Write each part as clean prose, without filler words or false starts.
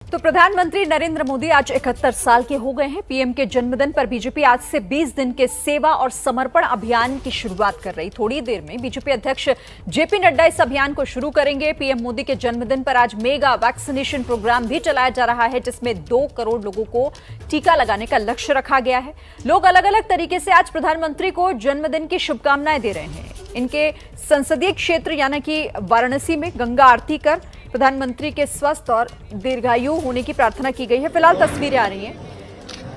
तो प्रधानमंत्री नरेंद्र मोदी आज 71 साल के हो गए हैं। पीएम के जन्मदिन पर बीजेपी आज से 20 दिन के सेवा और समर्पण अभियान की शुरुआत कर रही। थोड़ी देर में बीजेपी अध्यक्ष जेपी नड्डा इस अभियान को शुरू करेंगे। पीएम मोदी के जन्मदिन पर आज मेगा वैक्सीनेशन प्रोग्राम भी चलाया जा रहा है, जिसमें 2 करोड़ लोगों को टीका लगाने का लक्ष्य रखा गया है। लोग अलग अलग तरीके से आज प्रधानमंत्री को जन्मदिन की शुभकामनाएं दे रहे हैं। इनके संसदीय क्षेत्र यानी कि वाराणसी में गंगा आरती कर प्रधानमंत्री के स्वस्थ और दीर्घायु होने की प्रार्थना की गई है। फिलहाल तस्वीरें आ रही हैं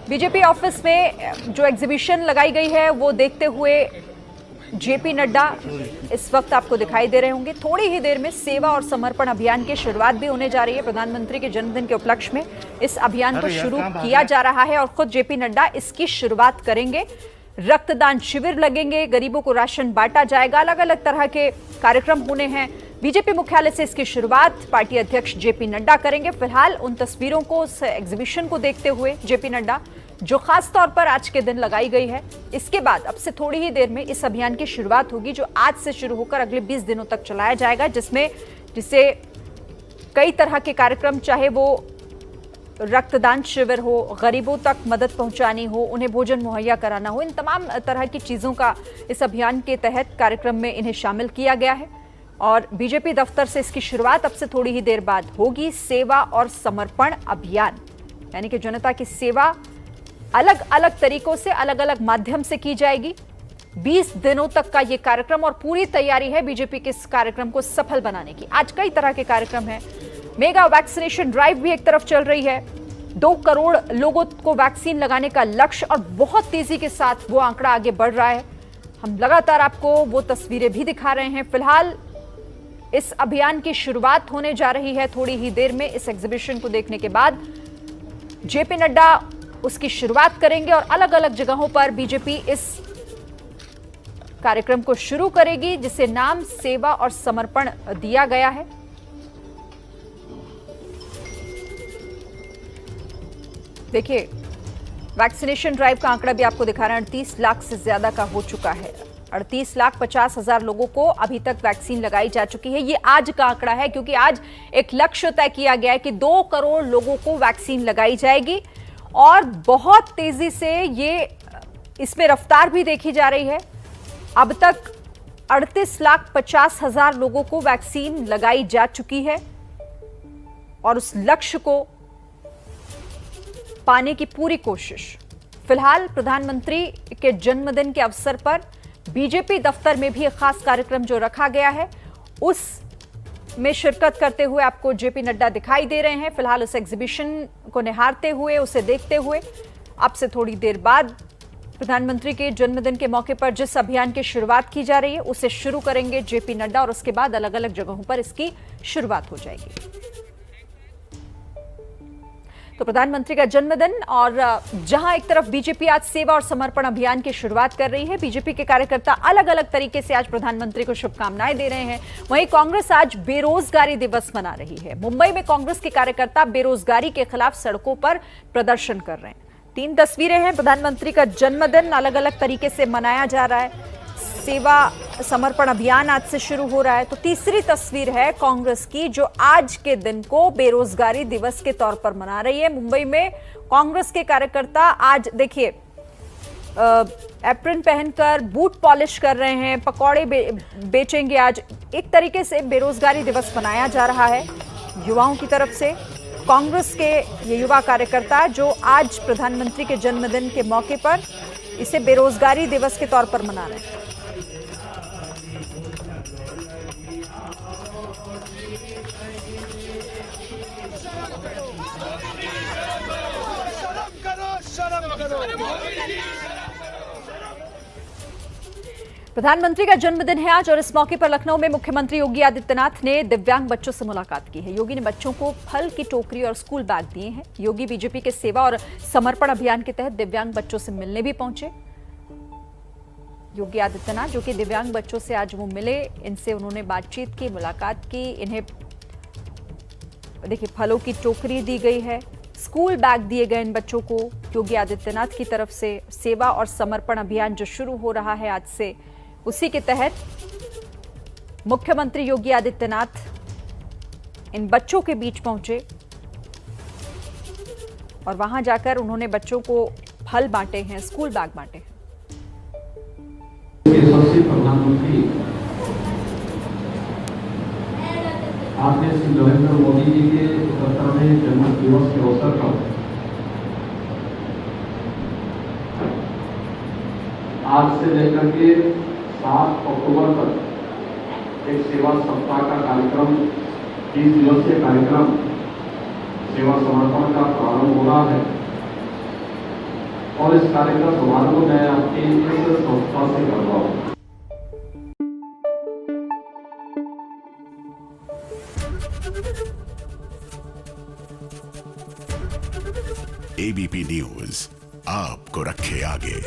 बीजेपी ऑफिस में जो एग्जीबिशन लगाई गई है वो देखते हुए जेपी नड्डा इस वक्त आपको दिखाई दे रहे होंगे। थोड़ी ही देर में सेवा और समर्पण अभियान की शुरुआत भी होने जा रही है। प्रधानमंत्री के जन्मदिन के उपलक्ष्य में इस अभियान को शुरू किया जा रहा है और खुद जेपी नड्डा इसकी शुरुआत करेंगे। रक्तदान शिविर लगेंगे, गरीबों को राशन बांटा जाएगा, अलग अलग तरह के कार्यक्रम होने हैं। बीजेपी मुख्यालय से इसकी शुरुआत पार्टी अध्यक्ष जेपी नड्डा करेंगे। फिलहाल उन तस्वीरों को, उस एग्जीबिशन को देखते हुए जेपी नड्डा, जो खास तौर पर आज के दिन लगाई गई है, इसके बाद अब से थोड़ी ही देर में इस अभियान की शुरुआत होगी, जो आज से शुरू होकर अगले 20 दिनों तक चलाया जाएगा, जिसे कई तरह के कार्यक्रम, चाहे वो रक्तदान शिविर हो, गरीबों तक मदद पहुंचानी हो, उन्हें भोजन मुहैया कराना हो, इन तमाम तरह की चीजों का इस अभियान के तहत कार्यक्रम में इन्हें शामिल किया गया है। और बीजेपी दफ्तर से इसकी शुरुआत अब से थोड़ी ही देर बाद होगी। सेवा और समर्पण अभियान यानी कि जनता की सेवा अलग अलग तरीकों से, अलग अलग माध्यम से की जाएगी। 20 दिनों तक का यह कार्यक्रम और पूरी तैयारी है बीजेपी के इस कार्यक्रम को सफल बनाने की। आज कई तरह के कार्यक्रम हैं। मेगा वैक्सीनेशन ड्राइव भी एक तरफ चल रही है। 2 करोड़ लोगों को वैक्सीन लगाने का लक्ष्य और बहुत तेजी के साथ वो आंकड़ा आगे बढ़ रहा है। हम लगातार आपको वो तस्वीरें भी दिखा रहे हैं। फिलहाल इस अभियान की शुरुआत होने जा रही है थोड़ी ही देर में। इस एग्जीबिशन को देखने के बाद जेपी नड्डा उसकी शुरुआत करेंगे और अलग अलग जगहों पर बीजेपी इस कार्यक्रम को शुरू करेगी, जिसे नाम सेवा और समर्पण दिया गया है। देखिए, वैक्सीनेशन ड्राइव का आंकड़ा भी आपको दिखा रहे हैं। 38 लाख से ज्यादा का हो चुका है। 38,50,000 लोगों को अभी तक वैक्सीन लगाई जा चुकी है। ये आज का आंकड़ा है, क्योंकि आज एक लक्ष्य तय किया गया है कि 2 करोड़ लोगों को वैक्सीन लगाई जाएगी और बहुत तेजी से ये इसमें रफ्तार भी देखी जा रही है। अब तक 38,50,000 लोगों को वैक्सीन लगाई जा चुकी है और उस लक्ष्य को पाने की पूरी कोशिश। फिलहाल प्रधानमंत्री के जन्मदिन के अवसर पर बीजेपी दफ्तर में भी एक खास कार्यक्रम जो रखा गया है, उस में शिरकत करते हुए आपको जेपी नड्डा दिखाई दे रहे हैं। फिलहाल उस एग्जीबिशन को निहारते हुए, उसे देखते हुए अब से थोड़ी देर बाद प्रधानमंत्री के जन्मदिन के मौके पर जिस अभियान की शुरुआत की जा रही है उसे शुरू करेंगे जेपी नड्डा और उसके बाद अलग अलग जगहों पर इसकी शुरुआत हो जाएगी। तो प्रधानमंत्री का जन्मदिन, और जहां एक तरफ बीजेपी आज सेवा और समर्पण अभियान की शुरुआत कर रही है, बीजेपी के कार्यकर्ता अलग अलग तरीके से आज प्रधानमंत्री को शुभकामनाएं दे रहे हैं, वहीं कांग्रेस आज बेरोजगारी दिवस मना रही है। मुंबई में कांग्रेस के कार्यकर्ता बेरोजगारी के खिलाफ सड़कों पर प्रदर्शन कर रहे हैं। 3 तस्वीरें हैं। प्रधानमंत्री का जन्मदिन अलग अलग तरीके से मनाया जा रहा है। सेवा समर्पण अभियान आज से शुरू हो रहा है। तो तीसरी तस्वीर है कांग्रेस की, जो आज के दिन को बेरोजगारी दिवस के तौर पर मना रही है। मुंबई में कांग्रेस के कार्यकर्ता आज देखिए एप्रन पहनकर बूट पॉलिश कर रहे हैं, पकौड़े बेचेंगे। आज एक तरीके से बेरोजगारी दिवस मनाया जा रहा है युवाओं की तरफ से। कांग्रेस के ये युवा कार्यकर्ता जो आज प्रधानमंत्री के जन्मदिन के मौके पर इसे बेरोजगारी दिवस के तौर पर मना रहे हैं। प्रधानमंत्री का जन्मदिन है आज और इस मौके पर लखनऊ में मुख्यमंत्री योगी आदित्यनाथ ने दिव्यांग बच्चों से मुलाकात की है। योगी ने बच्चों को फल की टोकरी और स्कूल बैग दिए हैं। योगी बीजेपी के सेवा और समर्पण अभियान के तहत दिव्यांग बच्चों से मिलने भी पहुंचे। योगी आदित्यनाथ जो कि दिव्यांग बच्चों से आज वो मिले, इनसे उन्होंने बातचीत की, मुलाकात की। इन्हें देखिए फलों की टोकरी दी गई है, स्कूल बैग दिए गए इन बच्चों को योगी आदित्यनाथ की तरफ से। सेवा और समर्पण अभियान जो शुरू हो रहा है आज से, उसी के तहत मुख्यमंत्री योगी आदित्यनाथ इन बच्चों के बीच पहुंचे और वहां जाकर उन्होंने बच्चों को फल बांटे हैं, स्कूल बैग बांटे हैं। यशस्वी प्रधानमंत्री आदरणीय श्री नरेंद्र मोदी जी के 71वें जन्म दिवस के अवसर पर आज से लेकर के 7 अक्टूबर तक एक सेवा सप्ताह का कार्यक्रम, 30 दिवसीय कार्यक्रम सेवा समर्पण का प्रारंभ हो रहा है और इस कार्यक्रम समारोह मैं आपकी इस संस्था से कर रहा हूँ। एबीपी न्यूज आपको रखे आगे।